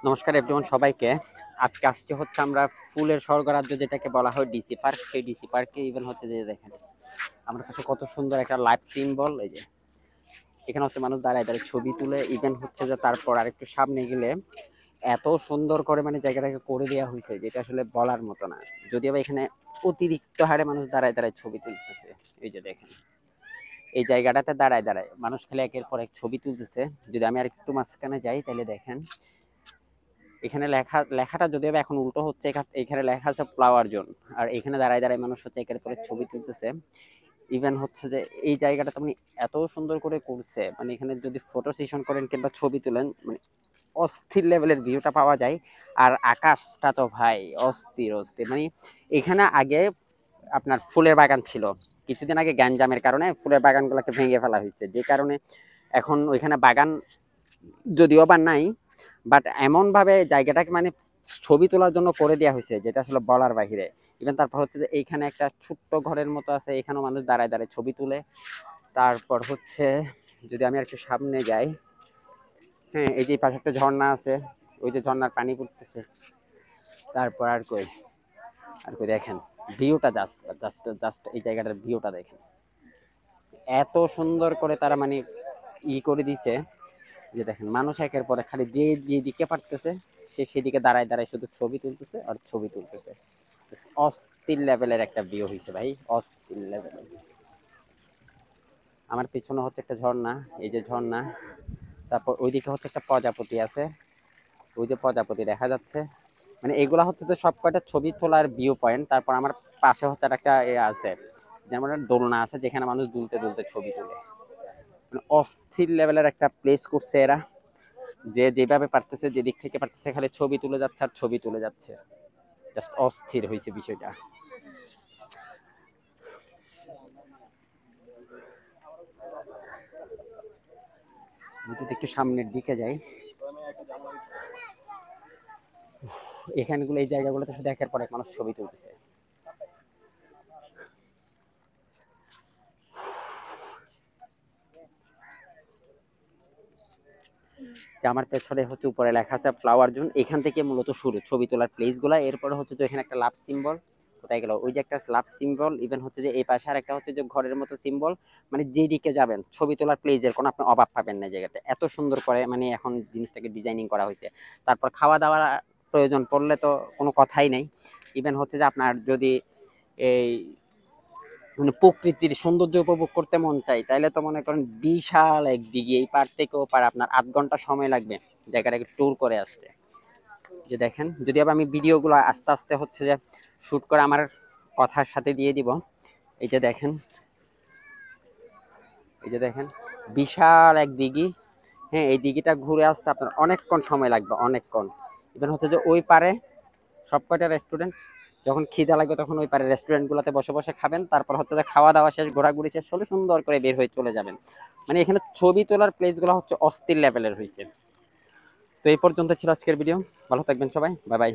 নমস্কার এভরিওয়ান সবাইকে। আজকে আসছে হচ্ছে আমরা ফুলের স্বর্গরাজ্য যেটাকে বলা হয় ডিসি পার্ক। সেই ডিসি পার্কে ইভেন হচ্ছে যে দেখেন আমার কাছে কত সুন্দর একটা লাইভ সিম্বল। এই যে এখানে হচ্ছে মানুষ দাঁড়ায় দাঁড়ায় ছবি তুলে। ইভেন হচ্ছে যে তারপর আর একটু সামনে গেলে এত সুন্দর করে মানে জায়গাটাকে করে দেওয়া হয়েছে যেটা আসলে বলার মতো না। যদিও বা এখানে অতিরিক্ত হারে মানুষ দাঁড়ায় দাঁড়ায় ছবি তুলতেছে। এই যে দেখেন এই জায়গাটাতে দাঁড়ায় দাঁড়ায় মানুষ খেলে একের পর এক ছবি তুলতেছে। যদি আমি আর একটু মাঝখানে যাই তাহলে দেখেন এখানে লেখাটা যদিও এখন উল্টো হচ্ছে। এখানে লেখা আছে ফ্লাওয়ার জোন, আর এখানে দাঁড়ায় দাঁড়ায় মানুষ হচ্ছে একের পরে ছবি তুলতেছে। ইভেন হচ্ছে যে এই জায়গাটা তুমি এত সুন্দর করে করছে, মানে এখানে যদি ফটো সেশন করেন কিংবা ছবি তুলেন মানে অস্থির লেভেলের ভিউটা পাওয়া যায়। আর আকাশটা তো ভাই অস্থির অস্থির। মানে এখানে আগে আপনার ফুলের বাগান ছিল, কিছুদিন আগে গ্যাঞ্জামের কারণে ফুলের বাগানগুলোকে ভেঙে ফেলা হয়েছে, যে কারণে এখন ওইখানে বাগান যদিও বা নাই, বাট এমন ভাবে জায়গাটাকে মানে ছবি তোলার জন্য করে দেওয়া হয়েছে যেটা আসলে বলার বাহিরে। ইভেন তারপর হচ্ছে যে এইখানে একটা ছোট্ট ঘরের মতো আছে, এখানেও মানুষ দাঁড়ায় দাঁড়ায় ছবি তুলে। তারপর হচ্ছে যদি আমি একটু সামনে যাই, হ্যাঁ এই যে পাশে একটা ঝর্ণা আছে, ওই যে ঝর্ণার পানি পড়তেছে। তারপর আর কই দেখেন ভিউটা জাস্ট জাস্ট জাস্ট এই জায়গাটার ভিউটা দেখেন এত সুন্দর করে তারা মানে করে দিছে। যে দেখেন মানুষ একের পরে খালি যেদিকে পারতেছে সে সেদিকে দাঁড়ায় দাঁড়ায় শুধু ছবি তুলতেছে আর ছবি তুলতেছে। অস্থির লেভেলের একটা ভিউ হয়েছে ভাই, অস্থির লেভেলের। আমার পিছনে হচ্ছে একটা ঝর্ণা, এই যে ঝর্ণা। তারপর ওইদিকে হচ্ছে একটা প্রজাপতি আছে, ওই যে প্রজাপতি দেখা যাচ্ছে। মানে এগুলা হচ্ছে তো সব কয়টা ছবি তোলার ভিউ পয়েন্ট। তারপর আমার পাশে হচ্ছে একটা আছে, যেমন দোলনা আছে যেখানে মানুষ দুলতে দুলতে ছবি তোলে। মানে অস্থির লেভেলের একটা প্লেস করছে এরা, যে যেভাবে পারতেছে যেদিক থেকে পারতেছে খালি ছবি তুলে যাচ্ছে আর ছবি তুলে যাচ্ছে। জাস্ট অস্থির হয়েছে বিষয়টা। আমি যদি একটু সামনের দিকে যাই, এখানগুলো এই জায়গাগুলোতে শুধু একের পর এক মানুষ ছবি তুলতেছে। যে আমার পেছনে হচ্ছে উপরে লেখা আছে ফ্লাওয়ার জোন, এখান থেকে মূলত শুরু ছবি তোলার প্লেস গুলা। এরপরে হচ্ছে যে এখানে একটা লাভ সিম্বল, কোথায় গেল ওই যে একটা লাভ সিম্বল। ইভেন হচ্ছে যে এই পাশে আর একটা হচ্ছে যে ঘরের মতো সিম্বল। মানে যেদিকে যাবেন ছবি তোলার প্লেসের কোনো আপনি অভাব পাবেন না। জায়গাটা এত সুন্দর করে মানে এখন জিনিসটাকে ডিজাইনিং করা হয়েছে। তারপর খাওয়া দাওয়া প্রয়োজন পড়লে তো কোনো কথাই নেই। ইভেন হচ্ছে যে আপনার যদি এই মানে প্রকৃতির সৌন্দর্য উপভোগ করতে মন চাই তাহলে তো মনে করেন বিশাল একদিকে এই পার থেকে ও পার আপনার 8 ঘন্টা সময় লাগবে জায়গাটাকে ট্যুর করে আসতে। যে দেখেন যদি আবার আমি ভিডিওগুলো আস্তে আস্তে হচ্ছে যে শুট করে আমার কথার সাথে দিয়ে দিব। এই যে দেখেন, এই যে দেখেন বিশাল এক দিঘি। হ্যাঁ এই দিঘিটা ঘুরে আসতে আপনার অনেকক্ষণ সময় লাগবে, অনেকক্ষণ। ইভেন হচ্ছে যে ওই পারে সব কয়টা রেস্টুরেন্ট, যখন খিদা লাগবে তখন ওই পারে রেস্টুরেন্ট গুলোতে বসে বসে খাবেন। তারপর হচ্ছে যে খাওয়া দাওয়া শেষ, ঘোরাঘুরি শেষ হলে সুন্দর করে বের হয়ে চলে যাবেন। মানে এখানে ছবি তোলার প্লেস গুলো হচ্ছে অস্থির লেভেলের হয়েছে। তো এই পর্যন্ত ছিল আজকের ভিডিও। ভালো থাকবেন সবাই, বাই বাই।